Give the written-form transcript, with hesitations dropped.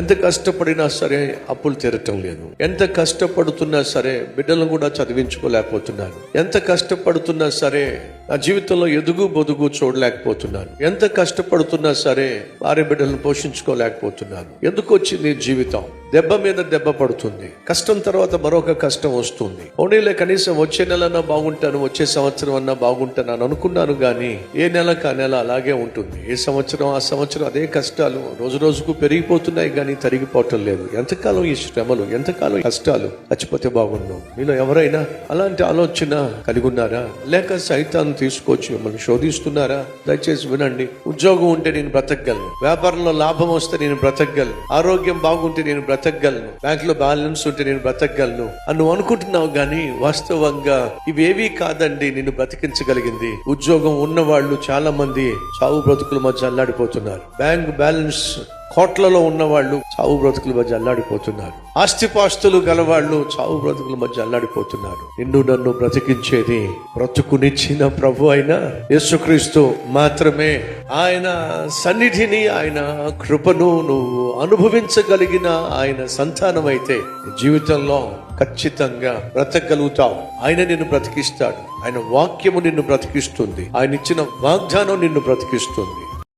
ఎంత కష్టపడినా సరే అప్పులు తీరటం లేదు. ఎంత కష్టపడుతున్నా సరే బిడ్డలను కూడా చదివించుకోలేకపోతున్నాను. ఎంత కష్టపడుతున్నా సరే నా జీవితంలో ఎదుగు బొదుగు చూడలేకపోతున్నాను. ఎంత కష్టపడుతున్నా సరే భార్య బిడ్డలను పోషించుకోలేకపోతున్నాను. ఎందుకు వచ్చింది జీవితం? దెబ్బ మీద దెబ్బ పడుతుంది. కష్టం తర్వాత మరొక కష్టం వస్తుంది. పోనీలే కనీసం వచ్చే నెలన్నా బాగుంటాను, వచ్చే సంవత్సరం అన్నా బాగుంటాను అని అనుకున్నాను, కానీ ఏ నెలకు ఆ నెల అలాగే ఉంటుంది. ఏ సంవత్సరం ఆ సంవత్సరం అదే కష్టాలు రోజు రోజుకు పెరిగిపోతున్నాయి కానీ తరిగిపోవటం లేదు. ఎంతకాలం ఈ శ్రమలు, ఎంతకాలం కష్టాలు, చచ్చిపోతే బాగుండు. మీలో ఎవరైనా అలాంటి ఆలోచన కలిగి ఉన్నారా? లేక సైతాన్ని తీసుకొచ్చి మిమ్మల్ని శోధిస్తున్నారా? దయచేసి వినండి. ఉద్యోగం ఉంటే నేను బ్రతకగలను, వ్యాపారంలో లాభం వస్తే నేను బ్రతకగలను, ఆరోగ్యం బాగుంటే నేను బ్రతకగలను, బ్యాంక్ లో బ్యాలెన్స్ ఉంటే నేను బ్రతకగలను అని నువ్వు అనుకుంటున్నావు, కానీ వాస్తవంగా ఇవేవీ కాదండి నిన్ను బ్రతికించగలిగింది. ఉద్యోగం ఉన్న వాళ్ళు చాలా మంది చావు బ్రతుకుల మధ్య అల్లాడిపోతున్నారు. బ్యాంక్ బ్యాలెన్స్ కోట్లలో ఉన్నవాళ్ళు చావు బ్రతుకుల మధ్య అల్లాడిపోతున్నారు. ఆస్తిపాస్తులు గలవాళ్ళు చావు బ్రతుకుల మధ్య అల్లాడిపోతున్నారు. నిన్ను నన్ను బ్రతికించేది బ్రతుకునిచ్చిన ప్రభు అయిన యేసుక్రీస్తు మాత్రమే. ఆయన సన్నిధిని, ఆయన కృపను నువ్వు అనుభవించగలిగిన ఆయన సంతానమైతే జీవితంలో ఖచ్చితంగా బ్రతకగలుగుతావు. ఆయన నిన్ను బ్రతికిస్తాడు. ఆయన వాక్యము నిన్ను బ్రతికిస్తుంది. ఆయన ఇచ్చిన వాగ్దానం నిన్ను బ్రతికిస్తుంది.